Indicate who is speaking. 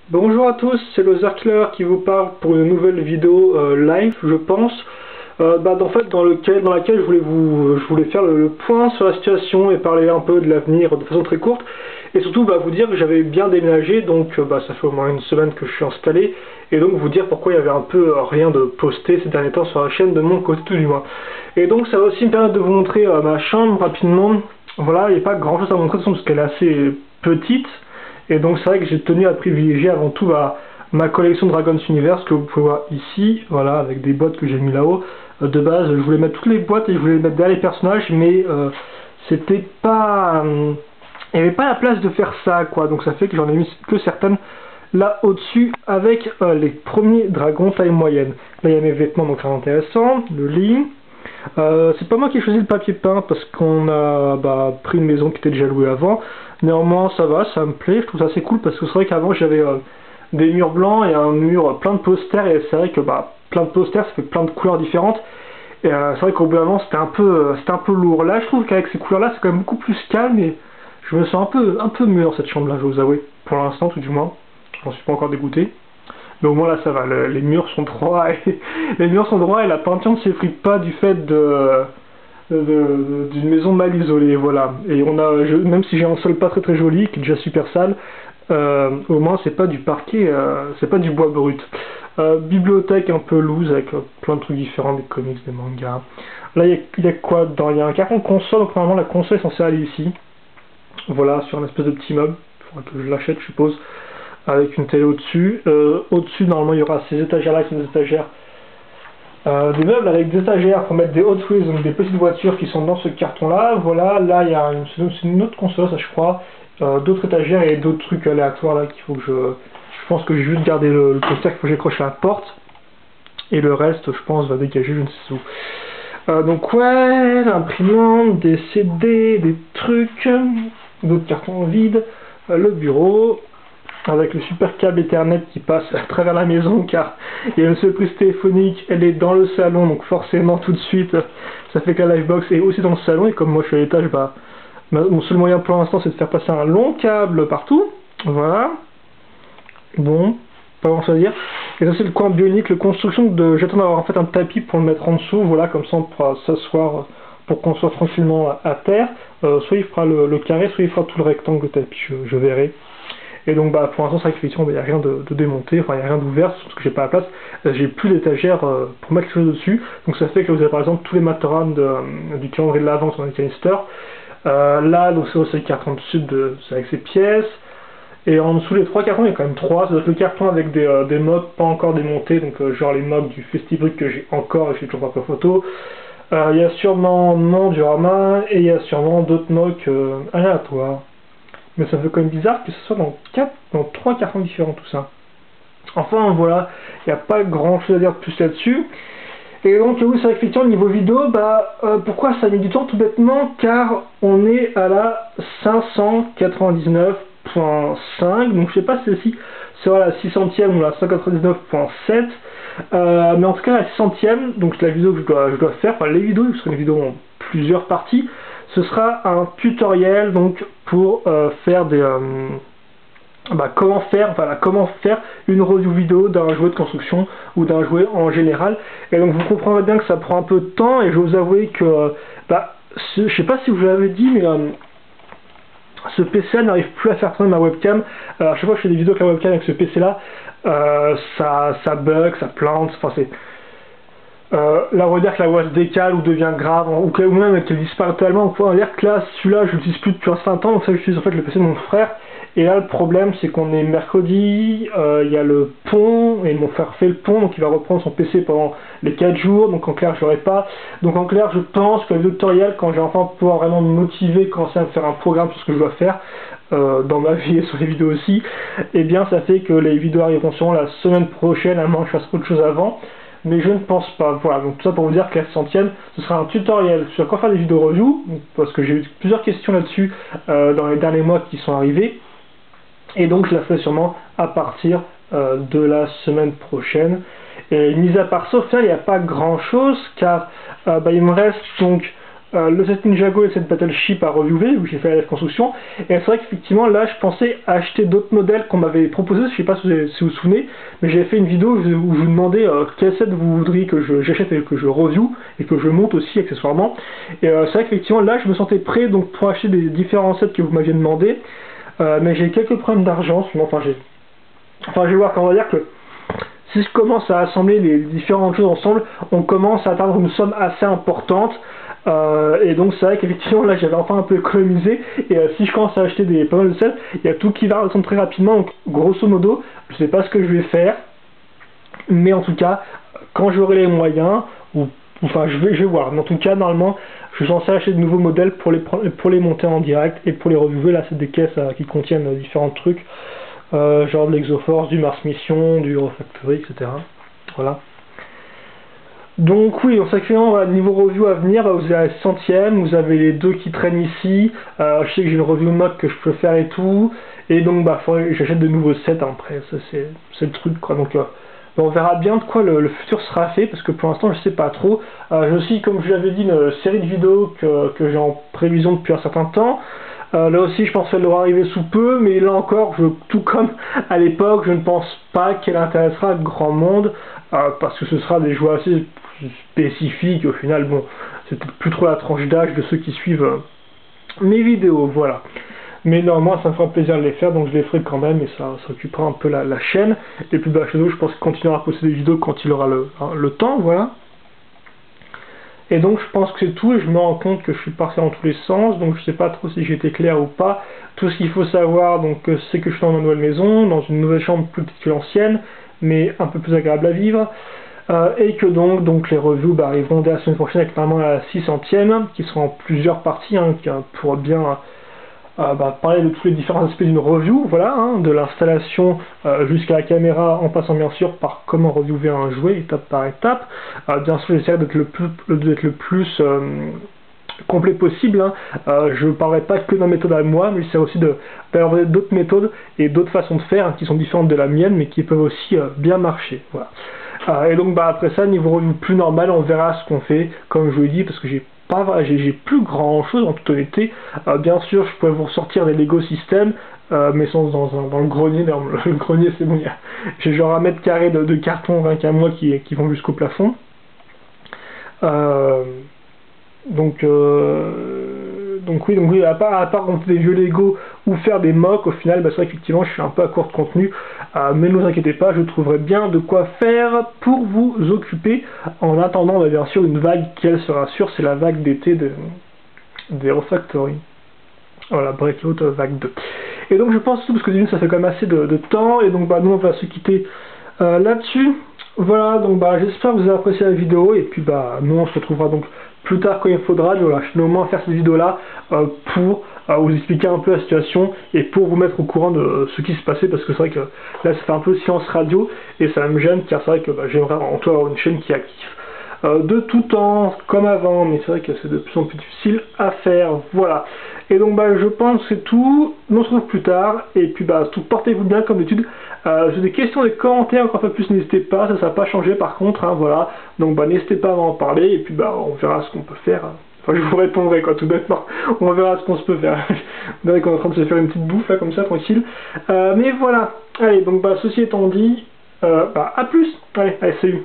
Speaker 1: Bonjour à tous, c'est le Zarkler qui vous parle pour une nouvelle vidéo live, je pense. En fait, dans laquelle je voulais faire le point sur la situation et parler un peu de l'avenir de façon très courte. Et surtout vous dire que j'avais bien déménagé, donc ça fait au moins une semaine que je suis installé. Et donc vous dire pourquoi il y avait un peu rien de posté ces derniers temps sur la chaîne de mon côté tout du moins. Et donc ça va aussi me permettre de vous montrer ma chambre rapidement. Voilà, il n'y a pas grand chose à montrer de toute façon parce qu'elle est assez petite. Et donc c'est vrai que j'ai tenu à privilégier avant tout ma collection Dragon's Universe que vous pouvez voir ici, voilà, avec des boîtes que j'ai mis là-haut. De base, je voulais mettre toutes les boîtes et je voulais mettre derrière les personnages, mais c'était pas... il n'y avait pas la place de faire ça, quoi. Donc ça fait que j'en ai mis que certaines là au-dessus avec les premiers dragons taille moyenne. Là il y a mes vêtements, donc c'est intéressant, le lit. C'est pas moi qui ai choisi le papier peint parce qu'on a pris une maison qui était déjà louée avant. Néanmoins ça va, ça me plaît, je trouve ça assez cool parce que c'est vrai qu'avant j'avais des murs blancs et un mur plein de posters et c'est vrai que plein de posters ça fait plein de couleurs différentes. Et c'est vrai qu'au bout d'un moment c'était un peu lourd. Là je trouve qu'avec ces couleurs là c'est quand même beaucoup plus calme et je me sens un peu mieux dans cette chambre là, je vais vous avouer. Pour l'instant tout du moins, j'en suis pas encore dégoûté. Mais au moins là ça va, les murs sont droits et les murs sont droits et la peinture ne s'effrite pas du fait d'une maison mal isolée, voilà. Et même si j'ai un sol pas très joli, qui est déjà super sale, au moins c'est pas du parquet, c'est pas du bois brut. Bibliothèque un peu loose avec plein de trucs différents, des comics, des mangas. Là il y a quoi dedans? Il y a un carton console, donc normalement la console est censée aller ici. Voilà, sur un espèce de petit meuble, il faudra que je l'achète je suppose. Avec une télé au-dessus. Au-dessus, normalement, il y aura ces étagères-là qui sont des étagères. Des meubles avec des étagères pour mettre des Hot Wheels, donc des petites voitures qui sont dans ce carton-là. Voilà, là, il y a une autre console, ça je crois. D'autres étagères et d'autres trucs aléatoires là qu'il faut que je pense que je vais juste garder le poster qu'il faut que j'accroche à la porte. Et le reste, je pense, va dégager, je ne sais où. Donc ouais, l'imprimante, des CD, des trucs, d'autres cartons vides, le bureau, avec le super câble Ethernet qui passe à travers la maison car il y a une seule prise téléphonique, elle est dans le salon donc forcément tout de suite ça fait que la Livebox est aussi dans le salon et comme moi je suis à l'étage, mon seul moyen pour l'instant c'est de faire passer un long câble partout, voilà, bon, pas grand chose à dire. Et ça c'est le coin bionique, le construction j'attends d'avoir en fait un tapis pour le mettre en dessous, voilà, comme ça on pourra s'asseoir pour qu'on soit tranquillement à terre, soit il fera le carré, soit il fera tout le rectangle le tapis, je verrai. Et donc pour l'instant c'est vrai qu'effectivement il n'y a rien de démonté, enfin il n'y a rien d'ouvert, parce que j'ai pas la place, j'ai plus d'étagère pour mettre quelque chose dessus, donc ça fait que vous avez par exemple tous les Mataran du calendrier de l'avant sur les canisters. Là donc c'est aussi le carton de sud avec ses pièces, et en dessous les trois cartons il y a quand même trois, ça doit être le carton avec des mocks pas encore démontés, donc genre les mocks du Festibrick que j'ai encore et que j'ai toujours pas pris photo. Il y a sûrement mon diorama et il y a sûrement d'autres mocks aléatoires. Mais ça fait quand même bizarre que ce soit dans trois cartons différents tout ça. Enfin voilà, il n'y a pas grand chose à dire de plus là-dessus. Et donc oui c'est vrai qu'effectivement niveau vidéo, pourquoi ça a mis du temps? Tout bêtement car on est à la 599.5, donc je sais pas si celle-ci sera la 600e ou la 199.7. Mais en tout cas la 600e, donc la vidéo que je dois faire, enfin les vidéos, ce sera une vidéo en plusieurs parties, ce sera un tutoriel donc pour faire des comment faire une review vidéo d'un jouet de construction ou d'un jouet en général. Et donc vous comprendrez bien que ça prend un peu de temps et je vais vous avouer que je sais pas si vous l'avez dit mais ce PC n'arrive plus à faire tourner ma webcam. À chaque fois que je fais des vidéos avec la webcam avec ce PC là, ça bug, ça plante, enfin c'est... là on va dire que la voix se décale ou devient grave, ou même qu'elle disparaît totalement. On va dire que là, celui-là je l'utilise plus depuis un certain temps, donc ça j'utilise en fait le PC de mon frère. Et là le problème c'est qu'on est mercredi, il y a le pont, et mon frère fait le pont, donc il va reprendre son PC pendant les 4 jours, donc en clair je l'aurai pas. Donc en clair je pense que le tutoriel, quand j'ai enfin pouvoir vraiment me motiver, commencer à me faire un programme sur ce que je dois faire, dans ma vie et sur les vidéos aussi, et bien ça fait que les vidéos arriveront sûrement la semaine prochaine, à moins que je fasse autre chose avant. Mais je ne pense pas. Voilà, donc tout ça pour vous dire que la 600e, ce sera un tutoriel sur quoi faire des vidéos review, parce que j'ai eu plusieurs questions là-dessus dans les derniers mois qui sont arrivés, et donc je la ferai sûrement à partir de la semaine prochaine. Et mis à part ça, au final, il n'y a pas grand chose, car il me reste donc le set Ninjago et le set Battleship à reviewer, où j'ai fait la live construction, et c'est vrai qu'effectivement là je pensais acheter d'autres modèles qu'on m'avait proposé, je sais pas si vous vous souvenez, mais j'avais fait une vidéo où je vous demandais quel set vous voudriez que j'achète et que je review, et que je monte aussi accessoirement, et c'est vrai qu'effectivement là je me sentais prêt donc pour acheter des différents sets que vous m'aviez demandé, mais j'ai quelques problèmes d'argent, enfin je vais voir, quand on va dire que si je commence à assembler les différentes choses ensemble, on commence à atteindre une somme assez importante. Et donc c'est vrai qu'effectivement là j'avais enfin un peu économisé, et si je commence à acheter pas mal de sets, il y a tout qui va redescendre très rapidement, donc grosso modo je sais pas ce que je vais faire, mais en tout cas quand j'aurai les moyens, enfin je vais voir, mais en tout cas normalement je suis censé acheter de nouveaux modèles pour les monter en direct et pour les reviewer. Là c'est des caisses qui contiennent différents trucs, genre de l'Exoforce, du Mars Mission, du Eurofactory, etc. Voilà. Donc oui, on sait que voilà, niveau review à venir, vous avez la 100ème, vous avez les deux qui traînent ici, je sais que j'ai une review mode que je peux faire et tout, et donc bah j'achète de nouveaux sets après, ça c'est le truc quoi, donc on verra bien de quoi le futur sera fait, parce que pour l'instant je sais pas trop. J'ai aussi, comme je l'avais dit, une série de vidéos que j'ai en prévision depuis un certain temps. Là aussi je pense qu'elle devra arriver sous peu, mais là encore, tout comme à l'époque, je ne pense pas qu'elle intéressera grand monde, parce que ce sera des jeux assez spécifiques. Au final, bon, c'est peut-être plus trop la tranche d'âge de ceux qui suivent mes vidéos, voilà. Mais néanmoins ça me fera plaisir de les faire, donc je les ferai quand même, et ça occupera un peu la chaîne. Et puis bah, chez nous, je pense qu'il continuera à poster des vidéos quand il aura le temps, voilà. Et donc je pense que c'est tout, et je me rends compte que je suis parti dans tous les sens, donc je sais pas trop si j'ai été clair ou pas. Tout ce qu'il faut savoir, donc c'est que je suis dans ma nouvelle maison, dans une nouvelle chambre plus petite que l'ancienne, mais un peu plus agréable à vivre. Et que donc les reviews arriveront dès la semaine prochaine, avec normalement la 600ème, qui sera en plusieurs parties, hein, pour bien parler de tous les différents aspects d'une review, voilà, hein, de l'installation jusqu'à la caméra, en passant bien sûr par comment reviewer un jouet étape par étape. Bien sûr j'essaierai d'être le plus complet possible, hein. Je ne parlerai pas que d'un méthode à moi, mais j'essaierai aussi d'avoir d'autres méthodes et d'autres façons de faire, hein, qui sont différentes de la mienne, mais qui peuvent aussi bien marcher, voilà. Et donc après ça, niveau review plus normal, on verra ce qu'on fait, comme je vous l'ai dit, parce que j'ai plus grand chose en toute honnêteté. Bien sûr je pourrais vous ressortir des Lego System, mais sans dans le grenier. Le grenier c'est bon, j'ai genre 1 m² de carton rien qu'à moi qui vont jusqu'au plafond. Donc oui, à part monter des vieux Lego ou faire des mocks, au final, c'est vrai qu'effectivement je suis un peu à court de contenu, mais ne vous inquiétez pas, je trouverai bien de quoi faire pour vous occuper, en attendant bien sûr une vague qui elle sera sûre, c'est la vague d'été des Eurofactory. Voilà, Breakout vague 2. Et donc je pense tout, parce que ça fait quand même assez de temps, et donc nous on va se quitter là-dessus. Voilà, donc j'espère que vous avez apprécié la vidéo, et puis nous on se retrouvera donc plus tard quand il faudra. Voilà, je vais au moins faire cette vidéo là pour vous expliquer un peu la situation et pour vous mettre au courant de ce qui se passait, parce que c'est vrai que là ça fait un peu silence radio et ça me gêne, car c'est vrai que j'aimerais en tout avoir une chaîne qui est active de tout temps comme avant, mais c'est vrai que c'est de plus en plus difficile à faire, voilà. Et donc je pense que c'est tout, on se retrouve plus tard, et puis portez-vous bien comme d'habitude. J'ai des questions, des commentaires, encore un peu plus, n'hésitez pas, ça n'a pas changé par contre, hein, voilà. Donc n'hésitez pas à en parler, et puis on verra ce qu'on peut faire. Enfin je vous répondrai quoi, tout bêtement, on verra ce qu'on se peut faire. Vous verrez qu'on est en train de se faire une petite bouffe là, comme ça, tranquille. Mais voilà, allez, donc ceci étant dit, à plus, allez, salut.